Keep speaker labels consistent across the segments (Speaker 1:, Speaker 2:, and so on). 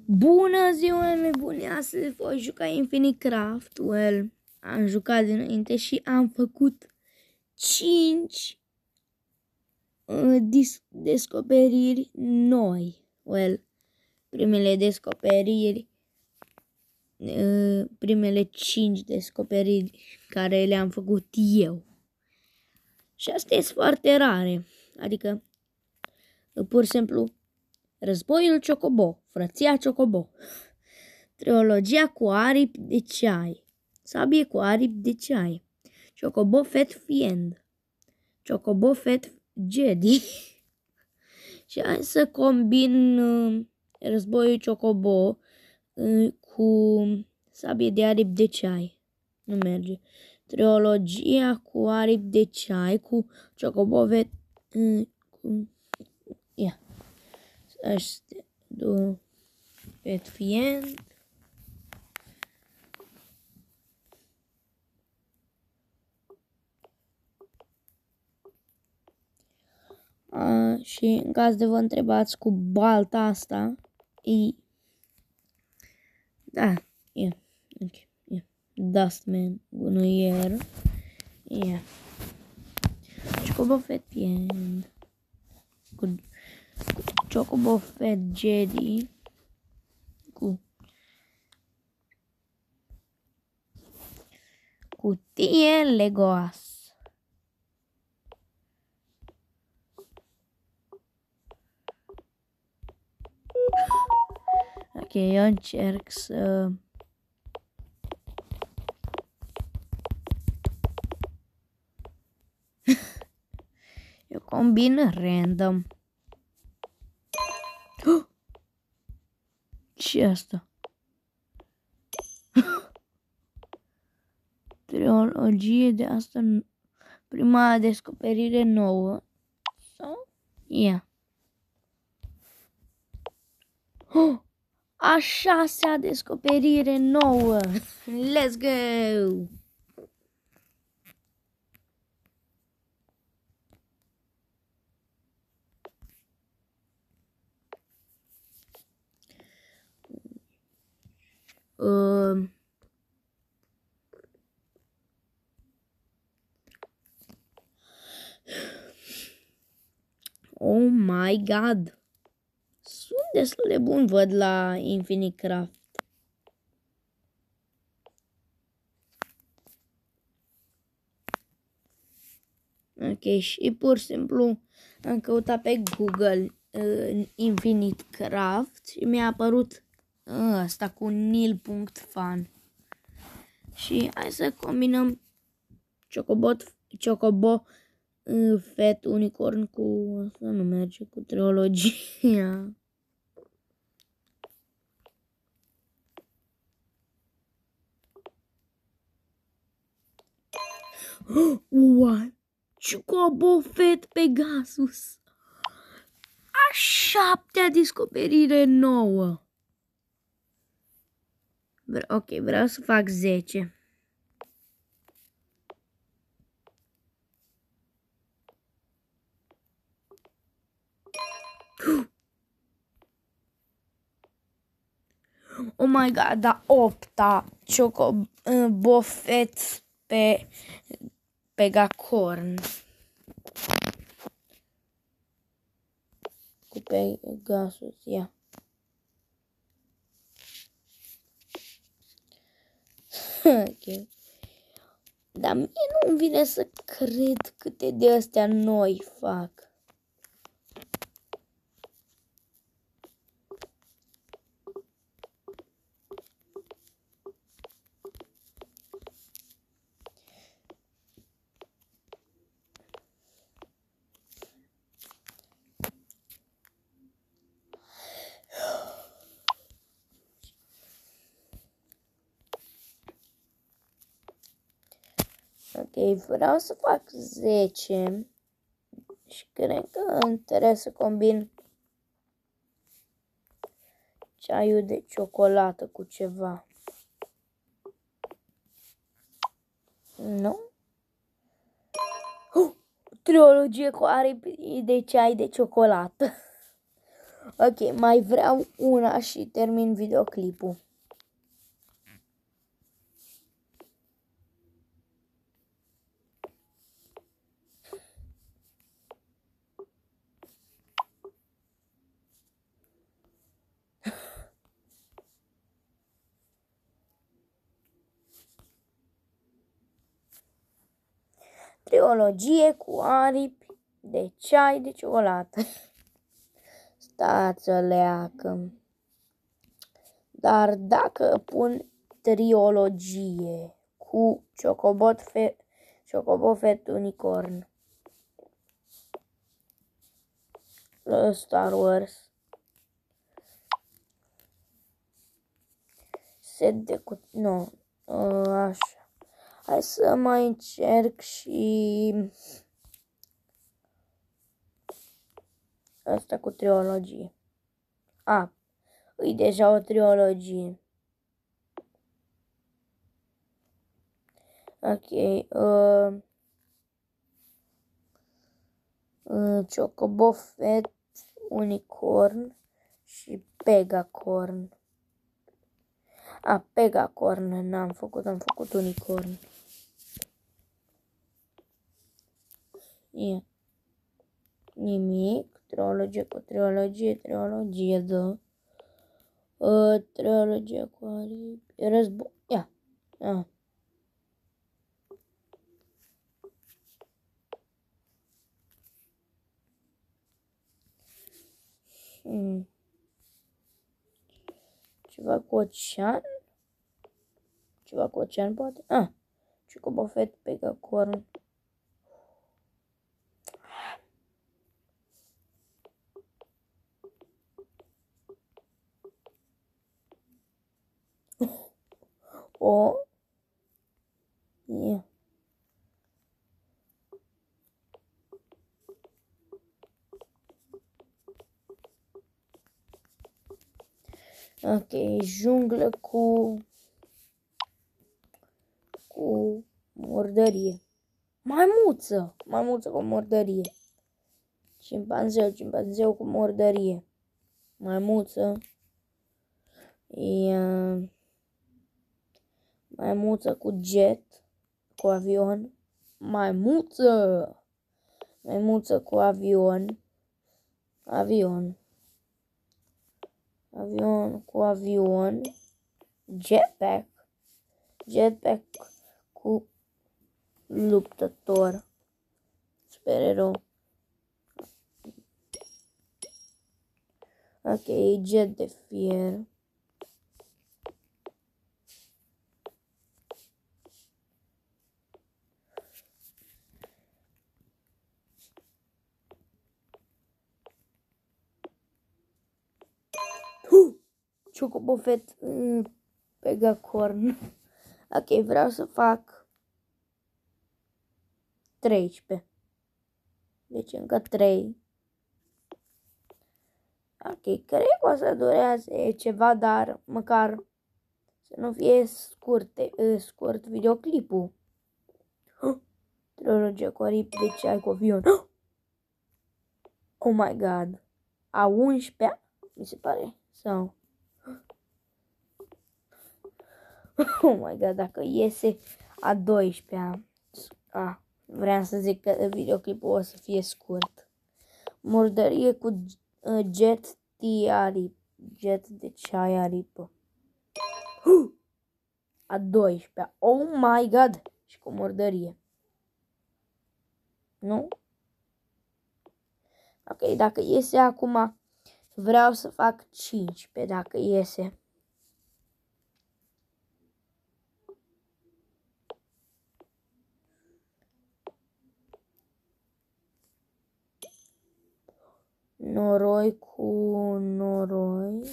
Speaker 1: Bună ziua, nebuni! Astăzi voi juca Infinite Craft. Well, am jucat dinainte și am făcut 5 descoperiri noi. Well, primele descoperiri, primele 5 descoperiri care le-am făcut eu. Și astea sunt foarte rare. Adică, pur și simplu, Războiul Chocobo, Frăția Chocobo, Trilogia cu aripi de ceai, Sabie cu aripi de ceai, Chocobo Fett Fiend, Chocobo Fett Jedi. Și hai să combin Războiul Chocobo cu Sabie de aripi de ceai. Nu merge. Trilogia cu aripi de ceai cu Chocobo Fett... Ia. Astea două Fett Fiend. Și în caz de vă întrebați cu balta asta, da, e Dustman, gunoier, Chocobo Fett Fiend, cu Chocobo Fett Jedi, cu cutie Legos. Ok, eu încerc să... eu combin random. Ce asta? Trilogie de asta, prima descoperire nouă. Sau? Yeah. A 6-a descoperire nouă. Let's go! Oh my god! Sunt destul de bun, văd, la Infinite Craft. Ok, și pur și simplu am căutat pe Google Infinite Craft și mi-a apărut asta cu nil.fan. Și hai să combinăm Chocobo Fett Unicorn cu asta, nu merge, cu trilogia. What? Chocobo Fett Pegasus. A 7-a descoperire nouă. Ok, vreau să fac 10. Oh my god, da 8-a Chocobo Fett pe Pegacorn. Cu Pegasus, ia. Ok. Dar mie nu-mi vine să cred câte de astea noi fac. Ok, vreau să fac 10 și cred că trebuie să combin ceaiul de ciocolată cu ceva. Nu? Trilogie cu aripi de ceai de ciocolată. Ok, mai vreau una și termin videoclipul. Trilogie cu aripi de ceai de ciocolată. Stați o leacă. Dar dacă pun trilogie cu Chocobofet Unicorn, Star Wars, set de cu... Nu, așa. Hai să mai încerc și asta cu trilogie. E deja o trilogie. Ok. Chocobofet Unicorn și Pegacorn. Pegacorn n-am făcut, am făcut Unicorn. Nimic. Trilogie cu trilogie, da. Trilogie cu aripi. Război. Ia. Ceva cu ocean? Ceva cu ocean, poate? Chocobofet, Pegacorn. Yeah. Ok, junglă cu murdărie. Maimuță cu murdărie. Cimpanzeu cu murdărie. Maimuță cu jet, cu avion. Maimuță cu avion. Avion cu avion. Jetpack cu luptător. Supererou. Ok, jet de fier. Chocobofet Pegacorn. Ok, vreau să fac 13. Deci încă 3. Ok, cred că o să dureze ceva, dar măcar să nu fie scurt videoclipul. Trilogie cu aripi de ceai cu avion. Oh my god. A 11-a, mi se pare. Sau... Oh my god, dacă iese a 12-a. Vreau să zic că videoclipul o să fie scurt. Murdărie cu jet de ceai aripă. A 12-a. Oh my god. Și cu murdărie. Nu? Ok, dacă iese acum, vreau să fac 15 dacă iese. Noroi cu noroi.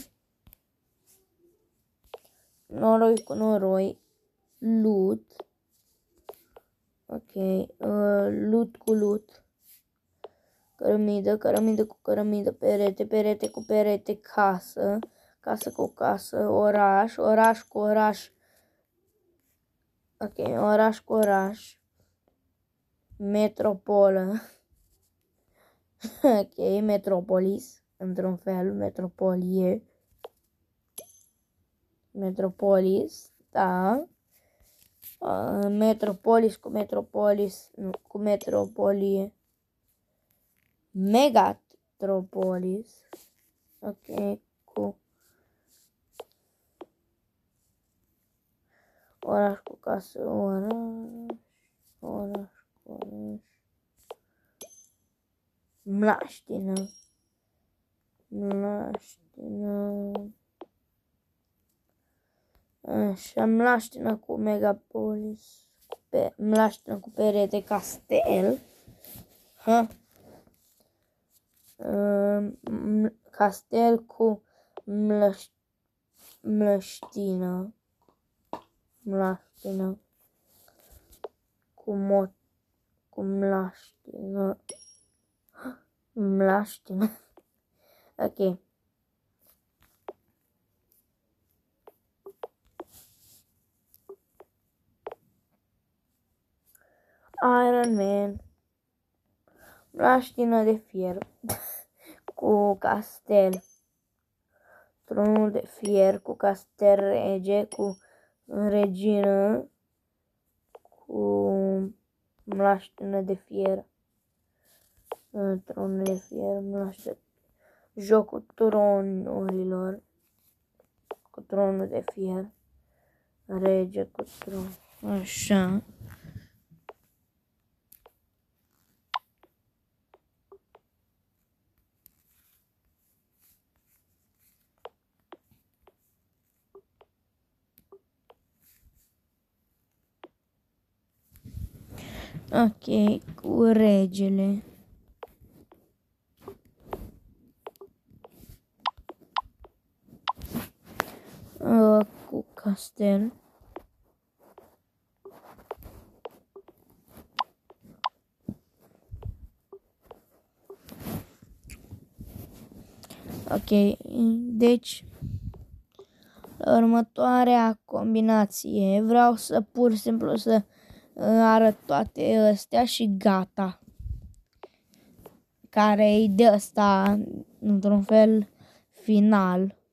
Speaker 1: Noroi cu noroi. Loot. Ok. Loot cu loot. Cărămidă cu cărămidă. Perete cu perete. Casă cu casă. Oraș cu oraș. Ok, oraș cu oraș. Metropolă. Ok, Metropolis. într-un fel, metropolie, metropolis, da, metropolis cu metropolis, nu, cu metropolie, megatropolis, ok, cu oraș cu casă, oraș, Mlaștină, așa, Mlaștină cu megapolis, Mlaștină cu perete, castel, ha? Castel cu mlăștină, cu mlaștină, ok. Iron Man, mlaștină de fier, cu castel, tronul de fier, cu castel rege, cu regină, cu mlaștină de fier, tronul de fier, mlaștină, jocul tronurilor, cu tronul de fier, rege cu tron, așa. Ok, cu regele. Cu castel. Ok, deci la următoarea combinație vreau să pur și simplu să arăt toate astea și gata. Care e de asta, într-un fel, final.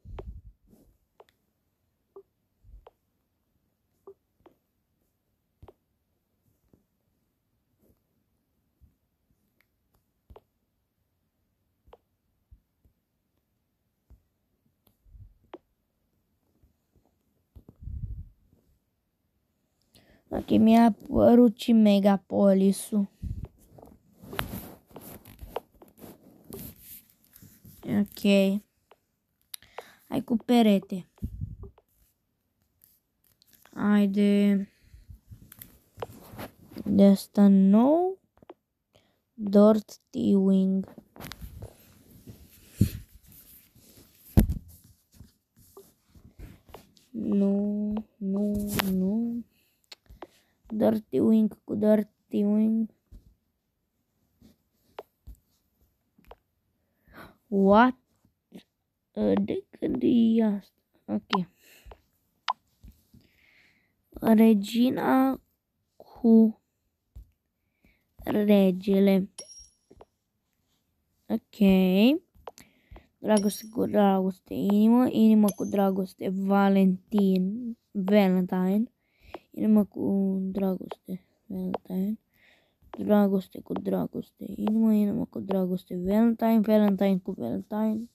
Speaker 1: Ok, mi-a apărut și Megapolisul. Ok. Hai cu perete. Hai de asta nou. Dirty Wing. Nu. Dirty Wing cu Dirty Wing. What? De când e asta? Ok. Regina cu regele. Ok. Dragoste cu dragoste, inimă cu dragoste, Valentine, inimă cu dragoste, Valentine, dragoste cu dragoste, inimă cu dragoste, Valentine cu Valentine,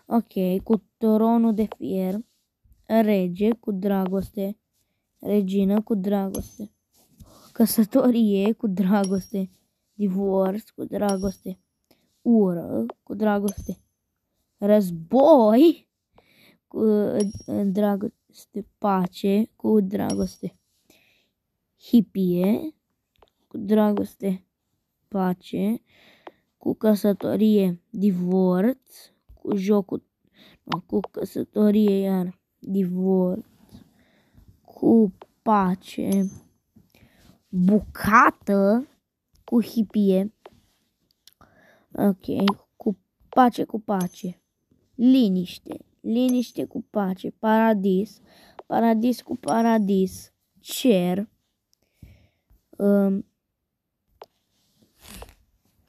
Speaker 1: ok, cu tronul de fier, rege cu dragoste, regină cu dragoste, căsătorie cu dragoste, divorț cu dragoste, ură cu dragoste, război cu dragoste, pace cu dragoste, hipie cu dragoste, pace, cu căsătorie, divorț, cu jocul, cu căsătorie iar divorț, cu pace, bucată cu hipie, ok, cu pace, liniște cu pace, paradis cu paradis, cer,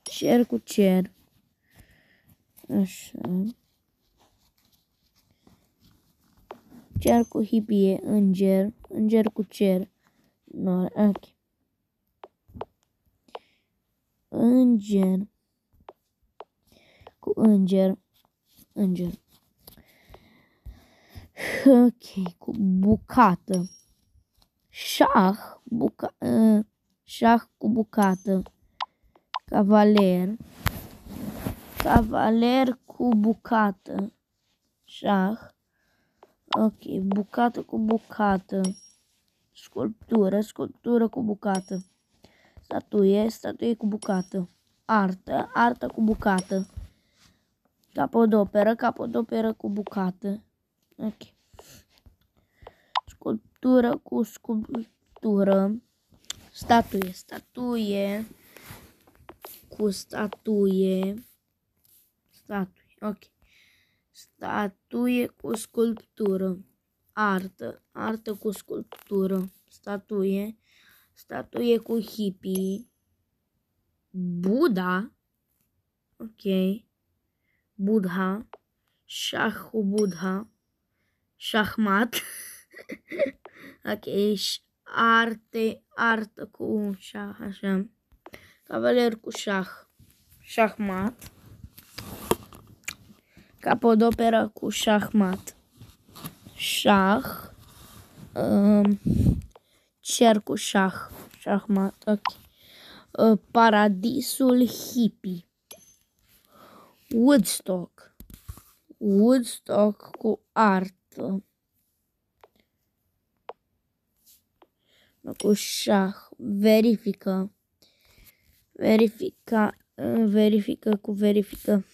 Speaker 1: cer cu cer, Așa. Cer cu hipie, înger. Înger cu cer. No, ok. Înger. Cu înger. Înger. Ok, cu bucată. Șah. Șah cu bucată. Cavaler. Cavaler cu bucată. Șah. Ok, bucată cu bucată. Sculptură, sculptură cu bucată. Statuie, statuie cu bucată. Artă, artă cu bucată. Capodoperă, capodoperă cu bucată. Ok. Sculptură cu sculptură. Statuie, statuie cu statuie. Statuie, ok. Statuie cu sculptură. Artă, artă cu sculptură. Statuie, statuie cu hippie. Buddha. Ok. Buddha. Șah cu Buddha. Șahmat. Ok. Arte, artă cu șah, așa. Cavaler cu șah. Șahmat. Capodoperă cu șahmat. Șah. Cer cu șah. Șahmat, ok. Paradisul hippie. Woodstock. Woodstock cu artă. Cu șah. Verifică. Verifica. Verifică cu verifică.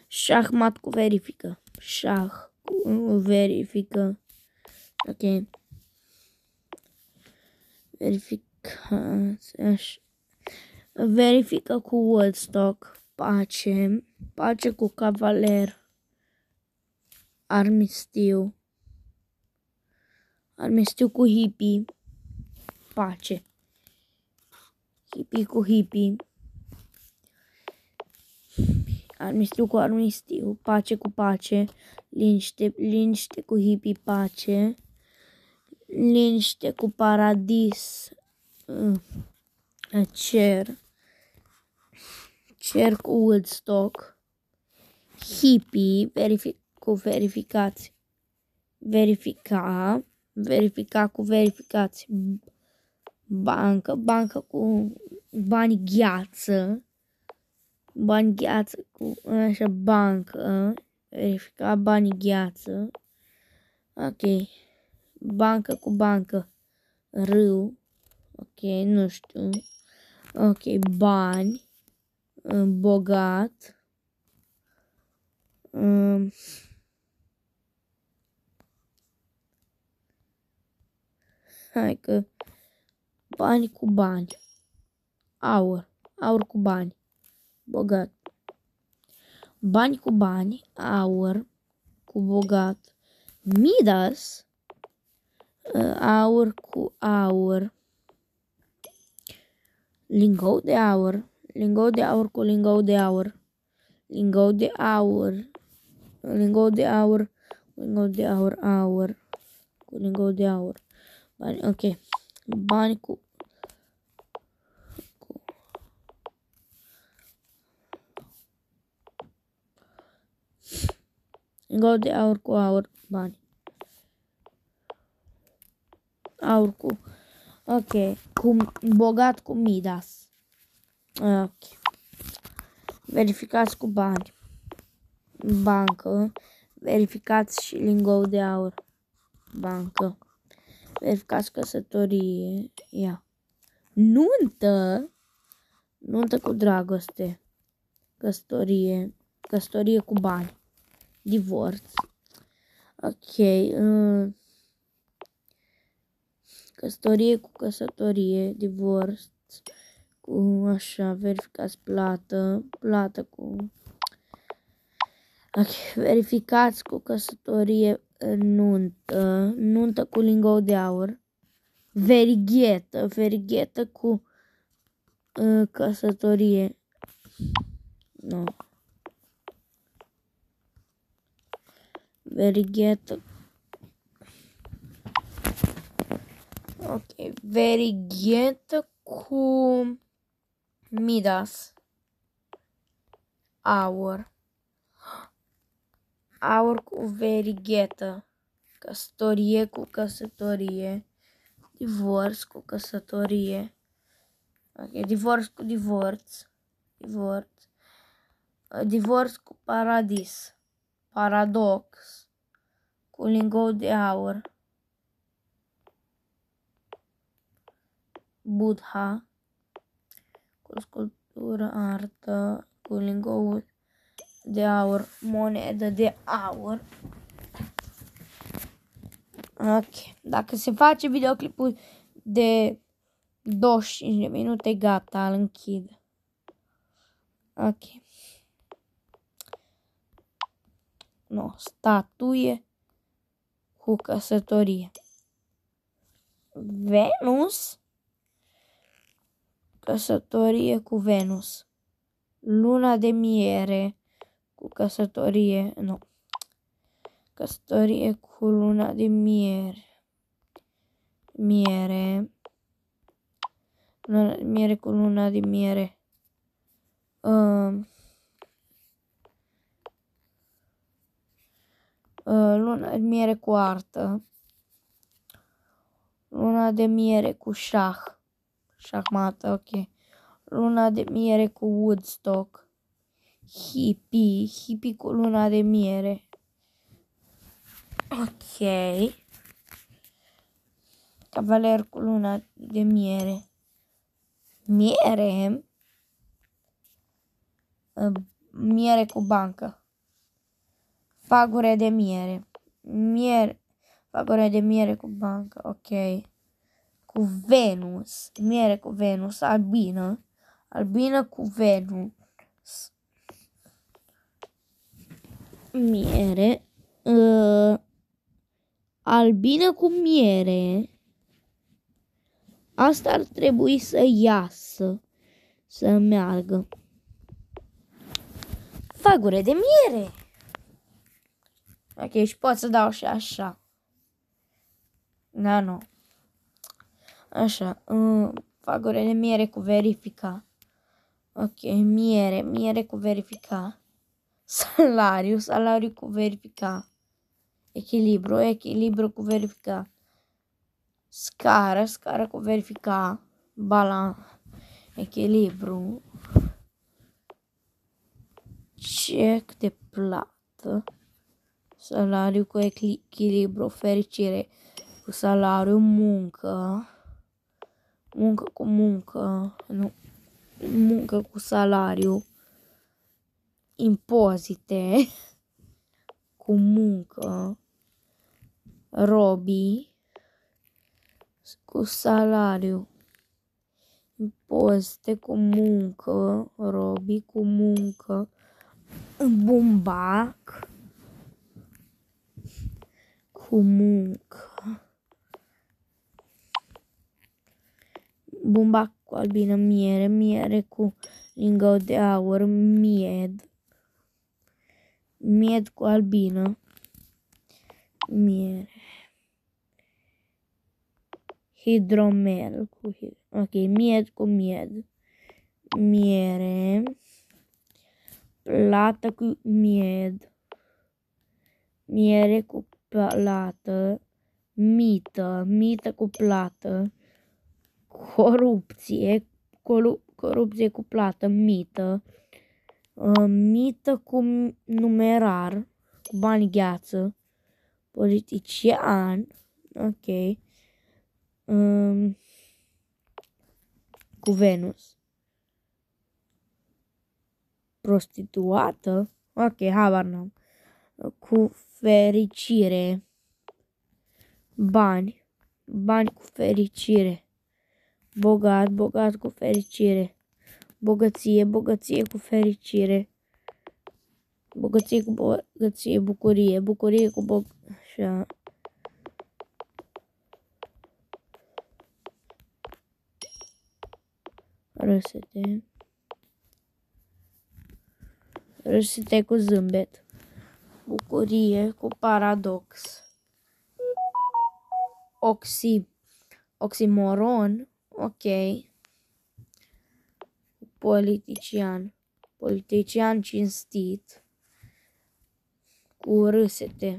Speaker 1: Șahmat cu verifică. Șah cu verifică. Ok. Verificați. Așa. Verifică cu Woodstock. Pace. Pace cu cavaler. Armistiu. Armistiu cu hippie. Pace. Hippie cu hippie. Armistiu cu armistiu. Pace cu pace. Liniște. Liniște cu hippie. Pace. Liniște cu paradis. Cer. Cer cu Woodstock. Hippie. Cu verificați. Verifica. Verifica cu verificați. Bancă. Bancă cu bani gheață. Bani gheață cu așa bancă. Verifica bani gheață. Ok. Bancă cu bancă. Râu. Ok, nu știu. Ok, bani. Bogat. Hai că bani cu bani. Aur. Aur cu bani. Bogat. Bani cu bani. Aur cu bogat. Midas. Aur cu aur. Lingou de aur. Lingou de aur cu lingou de aur. Lingou de aur. Lingou de aur. Lingou de aur. Aur. Cu lingou de aur. Bani, ok. Bani cu lingou de aur cu aur. Bani. Aur cu. Ok. Cu bogat cu Midas. Ok. Verificați cu bani. Bancă. Verificați și lingou de aur. Bancă. Verificați căsătorie. Ia. Nuntă. Nuntă cu dragoste. Căsătorie. Căsătorie cu bani. Divorț. Ok. Căsătorie cu căsătorie. Divorț. Cu așa. Verificați plată. Plată cu... Ok. Verificați cu căsătorie. Nuntă. Nuntă cu lingou de aur. Verighetă. Verighetă cu căsătorie. Nu. Verighetă. Ok, verighetă cu Midas. Aur. Aur cu verighetă. Căsătorie cu căsătorie. Divorț cu căsătorie. Ok, divorț cu divorț. Divorț cu paradis. Paradox. Cu lingou de aur. Buddha. Cu sculptură, artă. Cu lingou de aur. Monedă de aur. Ok. Dacă se face videoclipul de 25 de minute, gata, îl închid. Ok. No, statuie cu căsătorie. Venus. Căsătorie cu Venus. Luna de miere cu căsătorie. Nu. Căsătorie cu luna de miere. Miere cu luna de miere. Luna de miere cu artă. Luna de miere cu șah. Șahmată, ok. Luna de miere cu Woodstock. Hippie cu luna de miere. Ok. Cavaler cu luna de miere. Miere. Miere cu bancă. Fagure de miere. Fagure de miere cu bancă, ok. Cu Venus. Miere cu Venus. Albină. Albină cu Venus. Miere. Albină cu miere. Asta ar trebui să iasă. Să meargă. Fagure de miere. Ok, și pot să dau și așa. Da, nu. Așa. Fagure de miere cu verifica. Ok, miere cu verifica. Salariu cu verifica. Echilibru cu verifica. Scară cu verifica. Echilibru. Cec de plată. Salariu cu echilibru. Fericire cu salariu. Muncă cu muncă. Nu. Muncă cu salariu. Impozite cu muncă. Robii cu salariu. Impozite cu muncă. Robii cu muncă. Bumbac cu muncă. Bumbac cu albină. Miere cu lingău de aur. Mied cu albină. Miere. Hidromel cu ok, mied cu mied. Miere. Plată cu mied. Miere cu plată. Mită cu plată. Corupție cu plată. Mită cu numerar. Cu bani gheață. Politician. Ok. Cu Venus. Prostituată. Ok, habar n-am. Cu fericire. Bani cu fericire. Bogat cu fericire. Bogăție cu fericire. Bogăție cu bogăție. Bucurie cu așa. Râsete cu zâmbet. bucurie cu paradox. Oximoron, ok. Politician cinstit, cu râsete,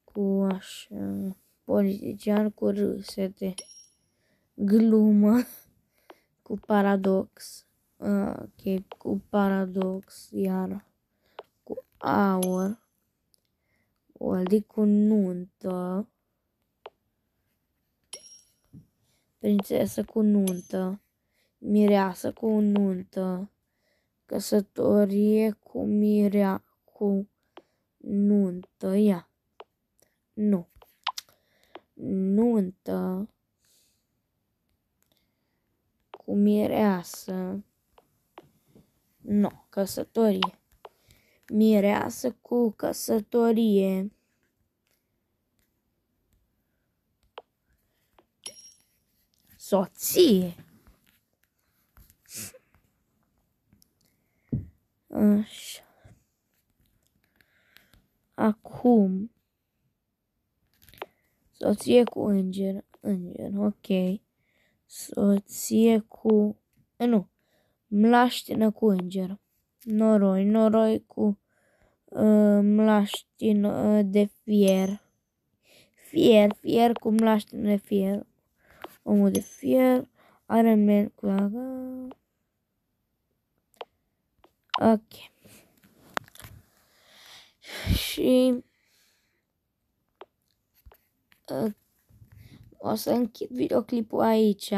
Speaker 1: cu așa, politician cu râsete, glumă, cu paradox, ok, cu paradox, iar cu aur, adică cu nuntă, prințesă cu nuntă, mireasă cu nuntă, căsătorie cu cu nuntă, ia, nu, nuntă cu mireasă, nu, căsătorie, mireasă cu căsătorie, soție. Așa. Acum, soție cu înger, ok. Soție cu, nu, mlaștină cu înger, noroi cu mlaștină de fier, fier cu mlaștină de fier, omul de fier, Iron cu ok. Și o să închid videoclipul aici.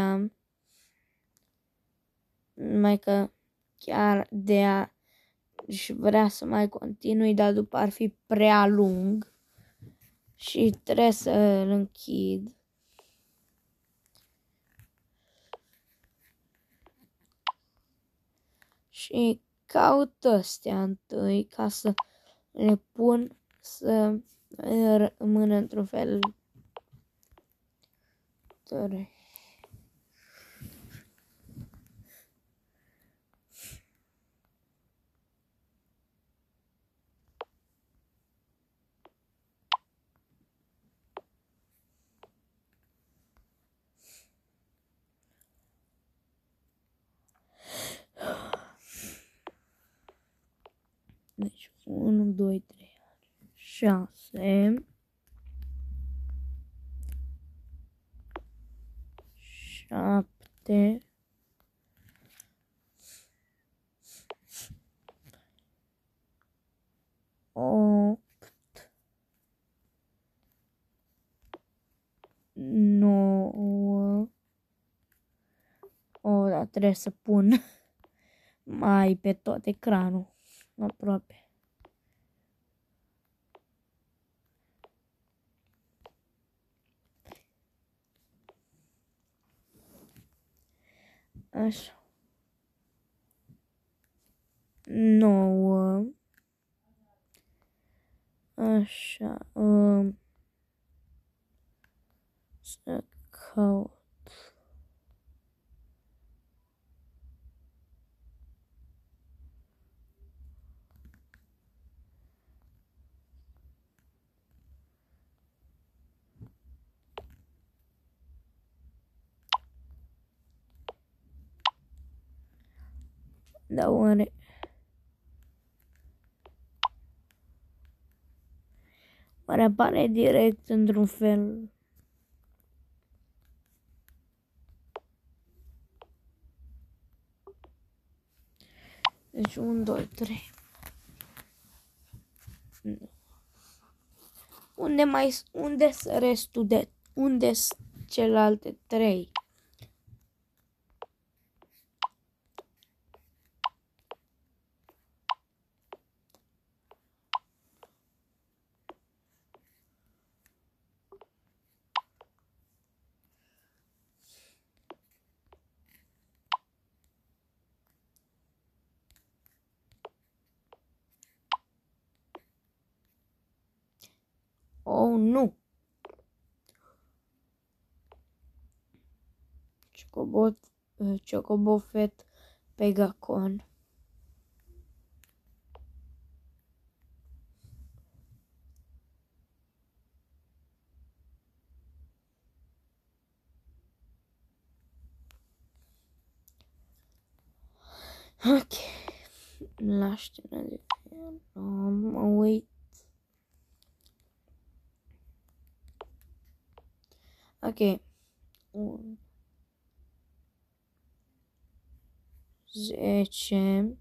Speaker 1: Numai că chiar și vrea să mai continui, dar după ar fi prea lung și trebuie să-l închid. Și caut astea întâi ca să le pun să rămână într-un fel. Deci 1, 2, 3, 6, 7, 8, 9. Dar trebuie să pun mai pe tot ecranul, aproape. Așa. 9. Așa. Să caut. Da, oare apare direct într-un fel? Deci 1, 2, 3. Unde sunt restul de, unde sunt celelalte 3? Oh, nu! Chocobofet Pegacon. Ok. La scenă de mă uit. Ok. 10.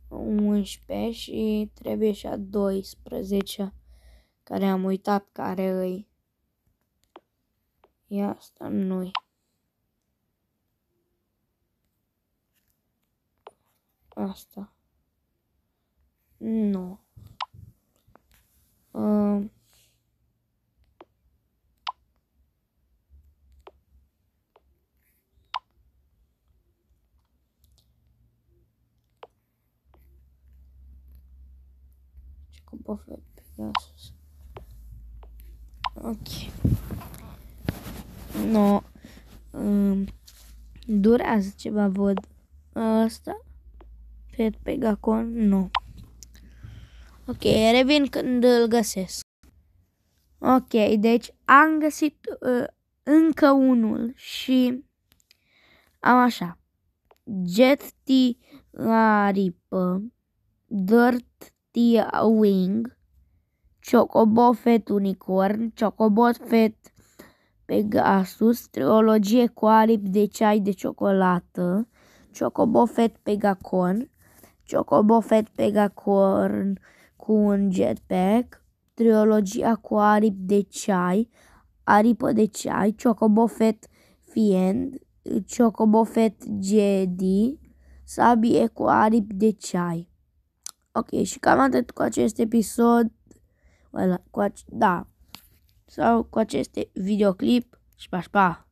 Speaker 1: Unsprezece și trebuie și a 12, care am uitat care îi. E asta, nu-i. Asta. Nu. Ce cu Buffett Pegasus. Ok. No. Durează ceva, văd. Asta. Pet Pegacon, nu. Ok, revin când îl găsesc. Ok, deci am găsit încă unul și am așa. Jet aripă, Dirt Wing, Chocobo Fet Unicorn, Chocobo Fet Pegasus, trilogie cu aripi de ceai de ciocolată, Chocobo Fet Pegacon, Chocobo Fet Pegacorn cu un jetpack, trilogia cu aripi de ceai, aripă de ceai, Chocobo Fet Fiend, Chocobo Fet Jedi, sabie cu aripi de ceai. Ok, și cam atât cu acest episod, sau cu acest videoclip și pa.